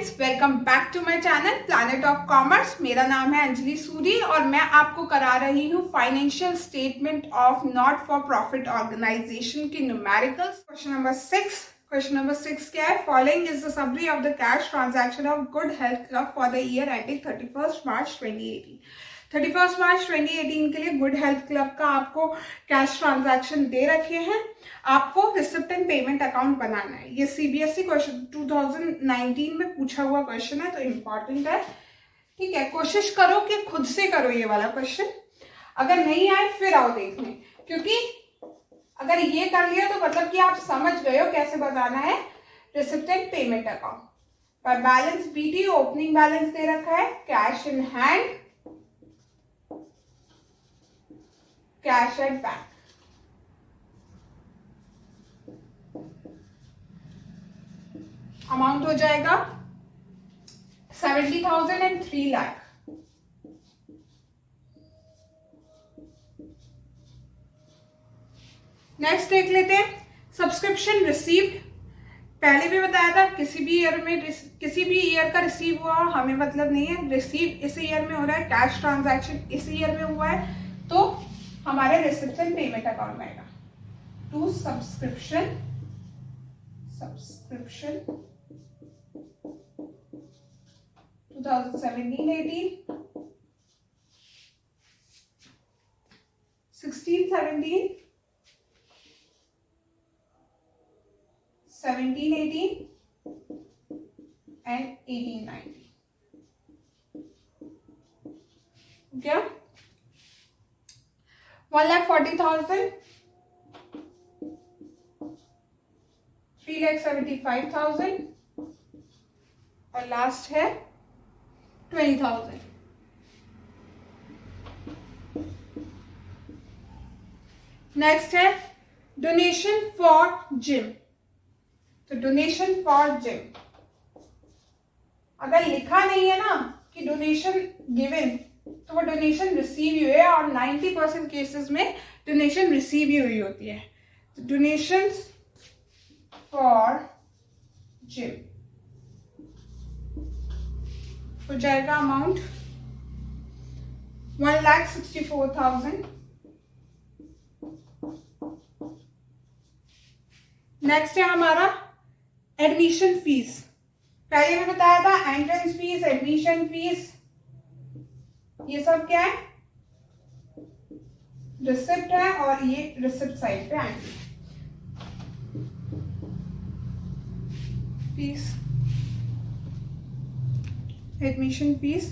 Friends, welcome back to my channel planet of commerce. मेरा नाम है अंजलि सूरी और मैं आपको करा रही हूँ financial statement of not for profit organization की न्यूमेरिकल्स। क्वेश्चन नंबर 6 क्या है? Following is the summary of the cash transaction of good health club for the year ending 31 March 2018। 31 March 2018 के लिए गुड हेल्थ क्लब का आपको cash transaction दे रखे हैं। आपको रिसिप्ट एंड पेमेंट अकाउंट बनाना है। ये सीबीएसई क्वेश्चन 2019 में पूछा हुआ क्वेश्चन है, तो इम्पॉर्टेंट है। ठीक है, कोशिश करो कि खुद से करो ये वाला क्वेश्चन। अगर नहीं आए फिर आओ देखने, क्योंकि अगर ये कर लिया तो मतलब कि आप समझ गए हो कैसे बनाना है रिसिप्ट एंड पेमेंट अकाउंट। पर बैलेंस बीटी ओपनिंग बैलेंस दे रखा है, cash in hand, cash at bank. Amount हो जाएगा 70,000 एंड 3 लाख। नेक्स्ट देख लेते हैं सब्सक्रिप्शन रिसीव्ड। पहले भी बताया था किसी भी ईयर का रिसीव हुआ हमें मतलब नहीं है। रिसीव इस ईयर में हो रहा है, कैश ट्रांजैक्शन इस ईयर में हुआ है, तो हमारे रिसिप्ट एंड पेमेंट अकाउंट में आएगा। To subscription 2017-18, 16-17, 17-18 and 18-19। क्या 1,40,000, 3,75,000 और लास्ट है 20,000। नेक्स्ट है डोनेशन फॉर जिम। तो डोनेशन फॉर जिम अगर लिखा नहीं है ना कि डोनेशन गिवन, तो वो डोनेशन रिसीव हुई है, और 90% केसेस में डोनेशन रिसीव ही हुई होती है। तो डोनेशन फॉर जिम हो जाएगा अमाउंट 1,64,000। नेक्स्ट है हमारा एडमिशन फीस। पहले भी बताया था एंट्रेंस फीस, एडमिशन फीस, ये सब क्या है? रिसिप्ट है, और ये रिसिप्ट साइड पे आएंगे। Fees, admission fees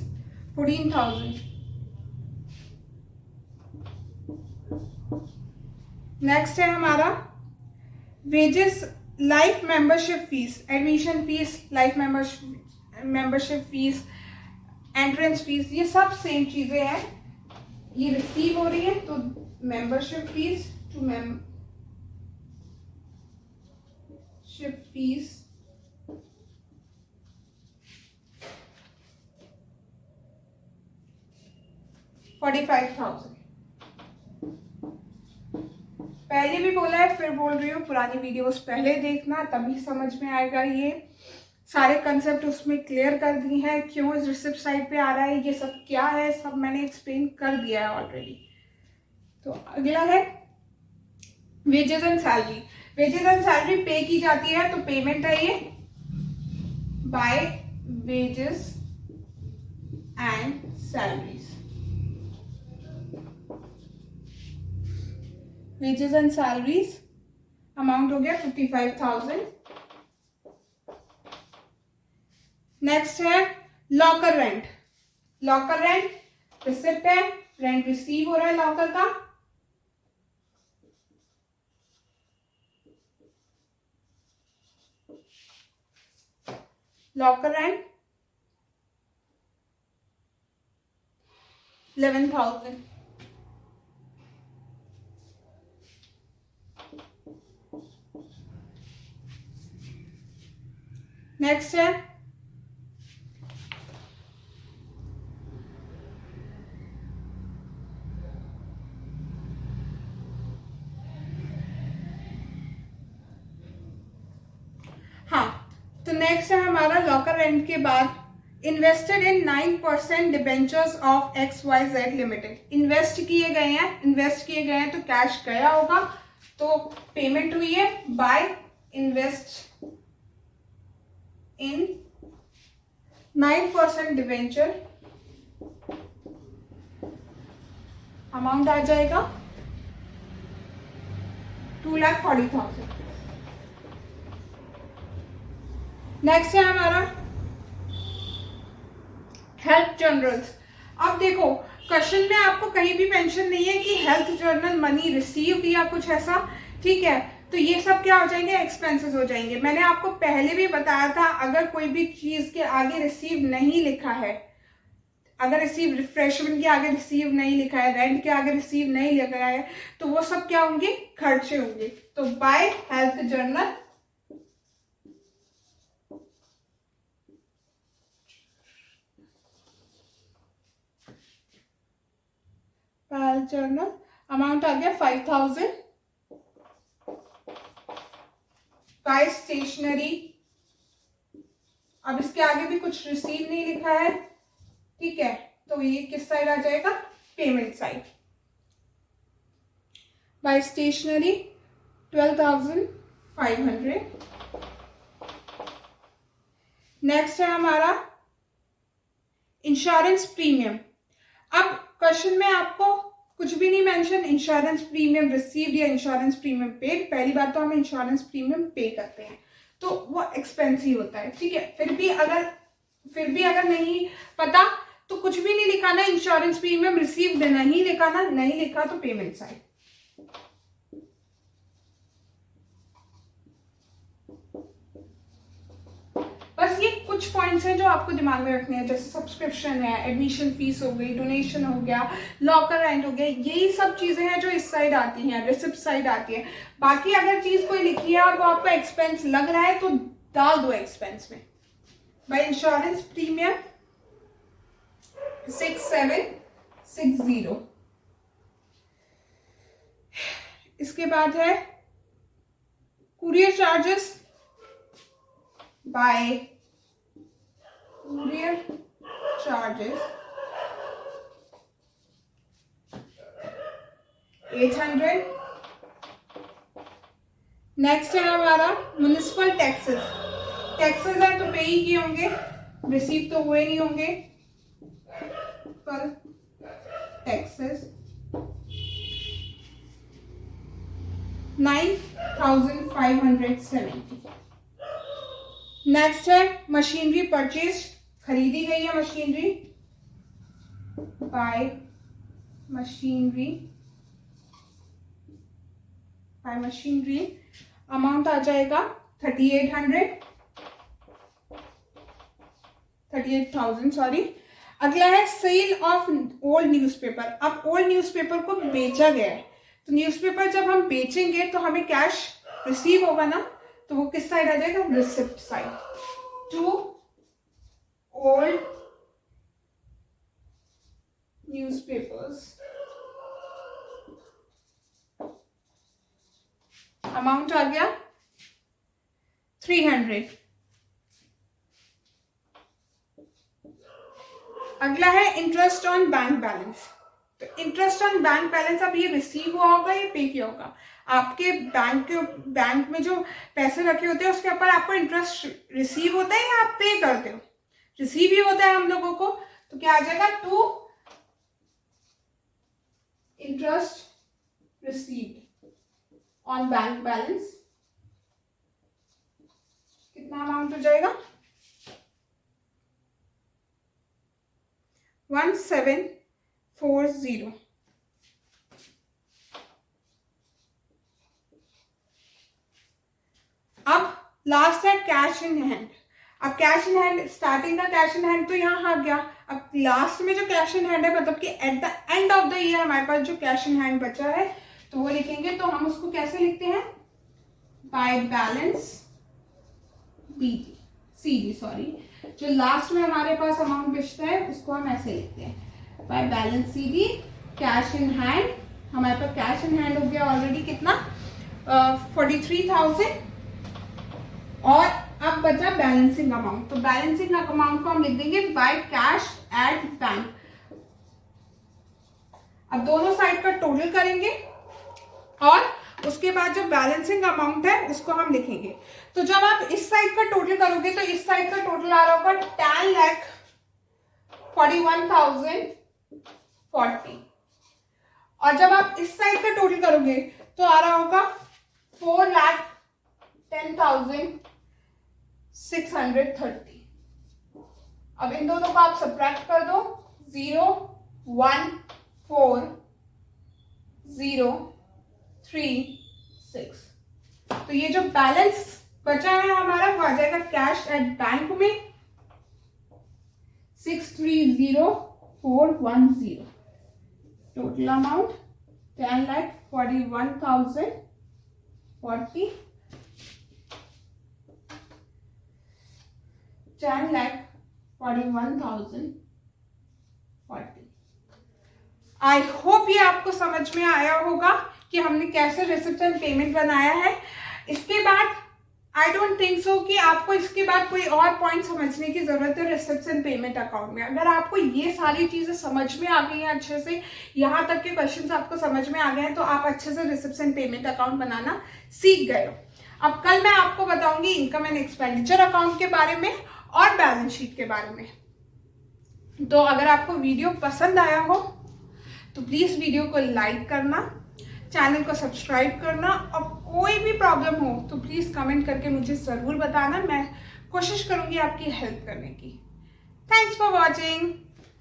14,000। नेक्स्ट है हमारा wages, life membership fees, admission fees, life membership fees, entrance fees, ये सब सेम चीजें हैं। ये रिसीव हो रही है तो membership fees to membership fees 45,000। पहले भी बोला है, फिर बोल रही हूँ, पुरानी वीडियोस पहले देखना, तभी समझ में आएगा। ये सारे कंसेप्ट उसमें क्लियर कर दी है, क्यों इस रिसिप्ट साइड पे आ रहा है, ये सब क्या है, सब मैंने एक्सप्लेन कर दिया है ऑलरेडी। तो अगला है wages and salary. Wages and salary pay की जाती है, तो पेमेंट है ये by wages and salaries. Wages and salaries amount हो गया 55,000। नेक्स्ट है locker rent. Locker rent receipt है, रेंट रिसीव हो रहा है लॉकर का। Locker rent 11,000। नेक्स्ट है तो नेक्स्ट है हमारा लॉकर रेंट के बाद invested in 9% debentures of XYZ limited. Invest किए गए हैं तो कैश गया होगा, तो पेमेंट हुई है by invest in 9% debenture, amount आ जाएगा 2,40,000। नेक्स्ट है हमारा हेल्थ जर्नल्स। अब देखो क्वेश्चन में आपको कहीं भी मेंशन नहीं है कि हेल्थ जर्नल मनी रिसीव्ड या कुछ ऐसा, ठीक है, तो ये सब क्या हो जाएंगे, एक्सपेंसेस हो जाएंगे। मैंने आपको पहले भी बताया था अगर कोई भी चीज के आगे रिसीव नहीं लिखा है, अगर रिसीव रिफ्रेशमेंट के आगे रिसीव नहीं लिखा है, रेंट के आगे रिसीव नहीं लिखा है, तो वो सब क्या होंगे, खर्चे होंगे। तो by health journal journal amount आ गया 5,000। बाय स्टेशनरी, अब इसके आगे भी कुछ रिसीव नहीं लिखा है, ठीक है, तो ये किस साइड आ जाएगा, payment side. By stationery 12,500। Next है हमारा इंश्योरेंस प्रीमियम। अब क्वेश्चन में आपको कुछ भी नहीं मेंशन इंश्योरेंस प्रीमियम रिसीव्ड या इंश्योरेंस प्रीमियम पेड। पहली बात तो हम इंश्योरेंस प्रीमियम पे करते हैं तो वो एक्सपेंसिव होता है, ठीक है। फिर भी अगर नहीं पता तो कुछ भी नहीं लिखाना, इंश्योरेंस प्रीमियम रिसीव्ड नहीं लिखाना, नहीं लिखा तो पेमेंट साइड। बस ये कुछ पॉइंट्स हैं जो आपको दिमाग में रखने हैं, जैसे सब्सक्रिप्शन है, एडमिशन फीस हो गई, डोनेशन हो गया, लॉकर रेंट हो गया, यही सब चीजें हैं जो इस साइड आती हैं, रिसिप्ट साइड आती है। बाकी अगर चीज कोई लिखी है और वो आपका एक्सपेंस लग रहा है तो डाल दो एक्सपेंस में। By insurance premium 6,760। इसके बाद है courier charges by courier charges 800। Next है हमारा म्युनिसिपल टैक्सेस। टैक्सेस है तो पे ही किए होंगे, रिसीव तो हुए नहीं होंगे, पर टैक्सेस 9,570। नेक्स्ट है मशीनरी परचेज, खरीदी गई है मशीनरी, बाय मशीनरी अमाउंट आ जाएगा 38,000 सॉरी। अगला है सेल ऑफ ओल्ड न्यूज़पेपर। अब ओल्ड न्यूज़पेपर को बेचा गया है, तो न्यूज़पेपर जब हम बेचेंगे तो हमें कैश रिसीव होगा ना, तो वो किस साइड आ जाएगा, receipt side. To old newspapers amount आ गया 300। अगला है इंटरेस्ट ऑन बैंक बैलेंस। तो इंटरेस्ट ऑन बैंक बैलेंस, अब ये रिसीव हुआ होगा या पे किया होगा। आपके बैंक में जो पैसे रखे होते हैं उसके ऊपर आपको इंटरेस्ट रिसीव होता है या आप पे करते हो, रिसीव ही होता है हम लोगों को, तो क्या आ जाएगा, to interest received on bank balance. कितना अमाउंट हो जाएगा, 1740। अब लास्ट है कैश इन हैंड। अब कैश इन हैंड, स्टार्टिंग का कैश इन हैंड तो यहाँ आ गया, अब लास्ट में जो कैश इन हैंड है, मतलब कि at the end of the year हमारे पास जो कैश इन हैंड बचा है तो वो लिखेंगे। तो हम उसको कैसे लिखते हैं, बाय बैलेंस CD सॉरी, जो लास्ट में हमारे पास अमाउंट बचता है उसको हम ऐसे लिखते हैं, by balance CD cash in hand. हमारे पास कैश इन हैंड हो गया ऑलरेडी कितना, 43,000। और अब अब बचा बैलेंसिंग अमाउंट। तो बैलेंसिंग अमाउंट को हम लिख देंगे बाय कैश एट बैंक। अब दोनों साइड का टोटल करेंगे और उसके बाद जो बैलेंसिंग अमाउंट है उसको हम लिखेंगे। तो जब आप इस साइड का टोटल करोगे तो इस साइड का टोटल आ रहा होगा 10,41,040 और जब आप इस साइड का टोटल करोगे तो आ रहा होगा 4,10,630। अब इन दोनों को आप सब्ट्रैक्ट कर दो, 0, 1, 4, 0, 3, 6। तो ये जो बैलेंस बचा है हमारा वो आ जाएगा कैश एट बैंक में 630,410। Total amount 10,41,040, 10,41,040। आई होप ये आपको समझ में आया होगा कि हमने कैसे रिसिप्ट एंड पेमेंट बनाया है। इसके बाद आई डोंट थिंक सो कि आपको इसके बाद कोई और पॉइंट समझने की जरूरत है रिसिप्ट एंड पेमेंट अकाउंट में। अगर आपको ये सारी चीजें समझ में आ गई हैं अच्छे से, यहाँ तक के क्वेश्चंस आपको समझ में आ गए हैं, तो आप अच्छे से रिसिप्ट एंड पेमेंट अकाउंट बनाना सीख गए हो। अब कल मैं आपको बताऊंगी इनकम एंड एक्सपेंडिचर अकाउंट के बारे में और बैलेंस शीट के बारे में। तो अगर आपको वीडियो पसंद आया हो तो प्लीज वीडियो को लाइक करना, चैनल को सब्सक्राइब करना और कोई भी प्रॉब्लम हो तो प्लीज कमेंट करके मुझे जरूर बताना। मैं कोशिश करूंगी आपकी हेल्प करने की। Thanks for watching.